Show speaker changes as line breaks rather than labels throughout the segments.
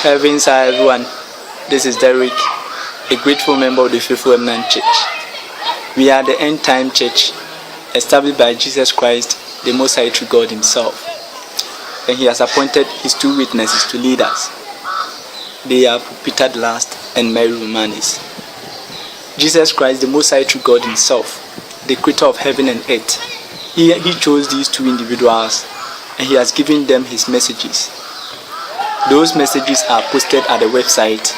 Heavens, hi everyone. This is Derek, a grateful member of the Faithful Remnant Church. We are the end time church established by Jesus Christ, the Most High True God Himself. And He has appointed His two witnesses to lead us. They are Peter the Last and Mary Romanis. Jesus Christ, the Most High True God Himself, the Creator of heaven and earth, He chose these two individuals and He has given them His messages. Those messages are posted at the website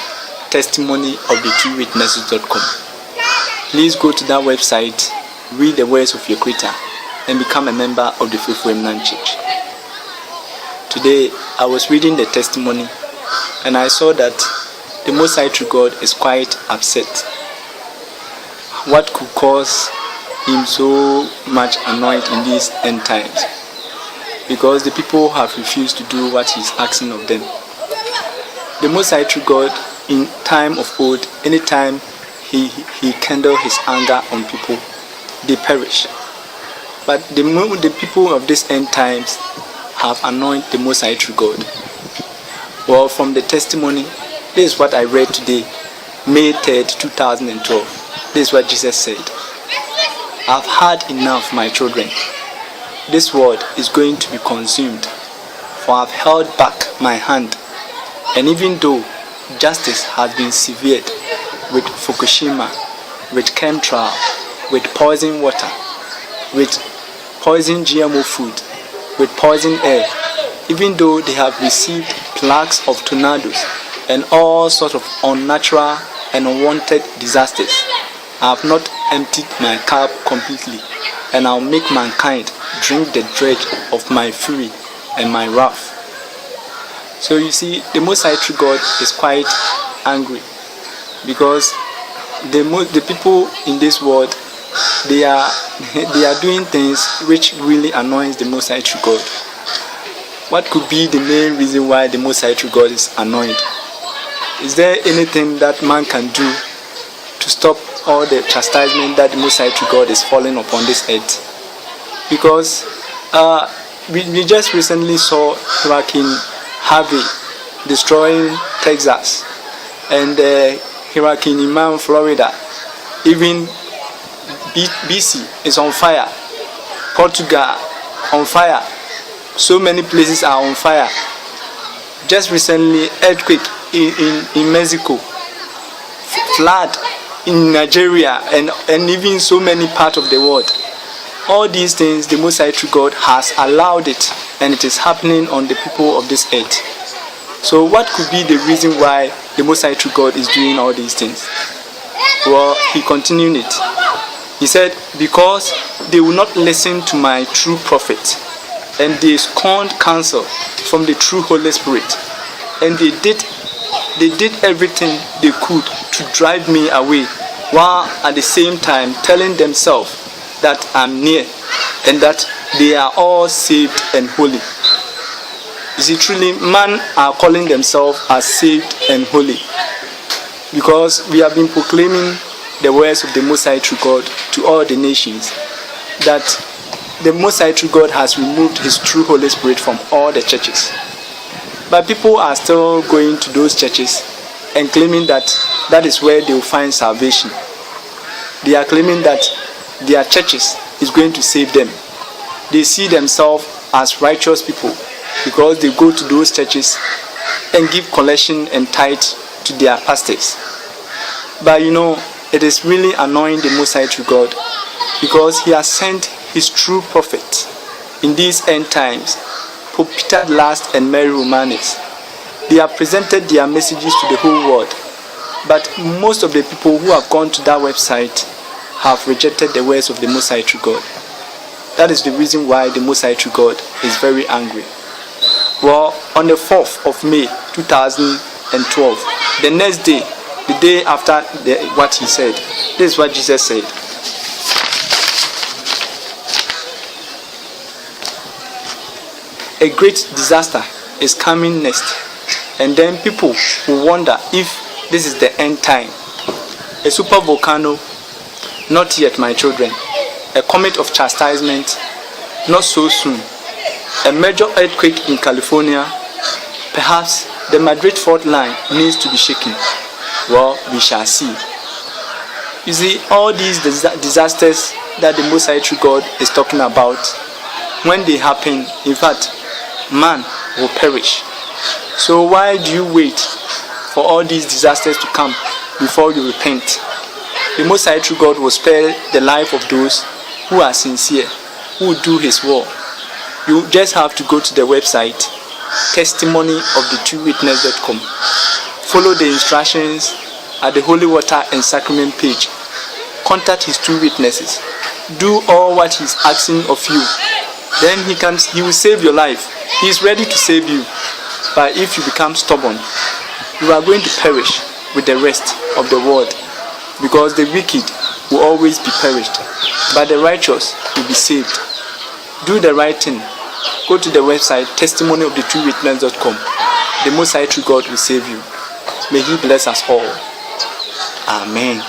testimonyofthetwowitnesses.com. Please go to that website, read the words of your Creator, and become a member of the Faithful Remnant Church. Today, I was reading the testimony and I saw that the Most High True God is quite upset. What could cause Him so much annoyed in these end times? Because the people have refused to do what He's asking of them. The Most High True God, in time of old, anytime He kindled His anger on people, they perish. But the people of this end times have annoyed the Most High True God. Well, from the testimony, this is what I read today, May 3rd, 2012. This is what Jesus said. I've had enough, my children. This world is going to be consumed, for I've held back my hand. And even though justice has been severed with Fukushima, with chemtrail, with poison water, with poison GMO food, with poison air, even though they have received plagues of tornadoes and all sorts of unnatural and unwanted disasters, I have not emptied my cup completely, and I'll make mankind drink the dredge of my fury and my wrath. So you see, the Most High True God is quite angry because the people in this world, they are doing things which really annoys the Most High True God. What could be the main reason why the Most High True God is annoyed? Is there anything that man can do to stop all the chastisement that the Most High True God is falling upon this earth? Because we just recently saw Hurricane Harvey destroying Texas, and Hurricane Iman, Florida, even BC is on fire, Portugal on fire, so many places are on fire. Just recently, earthquake in Mexico, flood in Nigeria, and even so many parts of the world. All these things, the Most High True God has allowed it, and it is happening on the people of this earth. So what could be the reason why the Most High True God is doing all these things? Well, He continued it. He said, because they will not listen to my true prophet, and they scorned counsel from the true Holy Spirit, and they did everything they could to drive me away, while at the same time telling themselves that I'm near and that they are all saved and holy. You see, truly, man are calling themselves as saved and holy because we have been proclaiming the words of the Most High True God to all the nations, that the Most High True God has removed His true Holy Spirit from all the churches. But people are still going to those churches and claiming that that is where they will find salvation. They are claiming that their churches is going to save them. They see themselves as righteous people because they go to those churches and give collection and tithe to their pastors. But you know, it is really annoying the Most High True God because He has sent His true prophet in these end times, Pope Peter the Last and Mary Romanis. They have presented their messages to the whole world, but most of the people who have gone to that website have rejected the words of the Most High True God. That is the reason why the Most High True God is very angry. Well, on the 4th of May 2012, the next day, the day after what He said, this is what Jesus said. A great disaster is coming next, and then people will wonder if this is the end time. A super volcano, not yet, my children. A comet of chastisement, not so soon. A major earthquake in California, perhaps the Madrid fault line needs to be shaken. Well, we shall see. You see, all these disasters that the Most High True God is talking about, when they happen, in fact, man will perish. So why do you wait for all these disasters to come before you repent? The Most High True God will spare the life of those who are sincere, who do His will. You just have to go to the website testimonyofthetruewitness.com. Follow the instructions at the Holy Water and Sacrament page. Contact His true witnesses. Do all what He's asking of you. Then He will save your life. He is ready to save you. But if you become stubborn, you are going to perish with the rest of the world, because the wicked will always be perished, but the righteous will be saved. Do the right thing. Go to the website testimonyofthetruewitness.com. The Most High True God will save you. May He bless us all. Amen.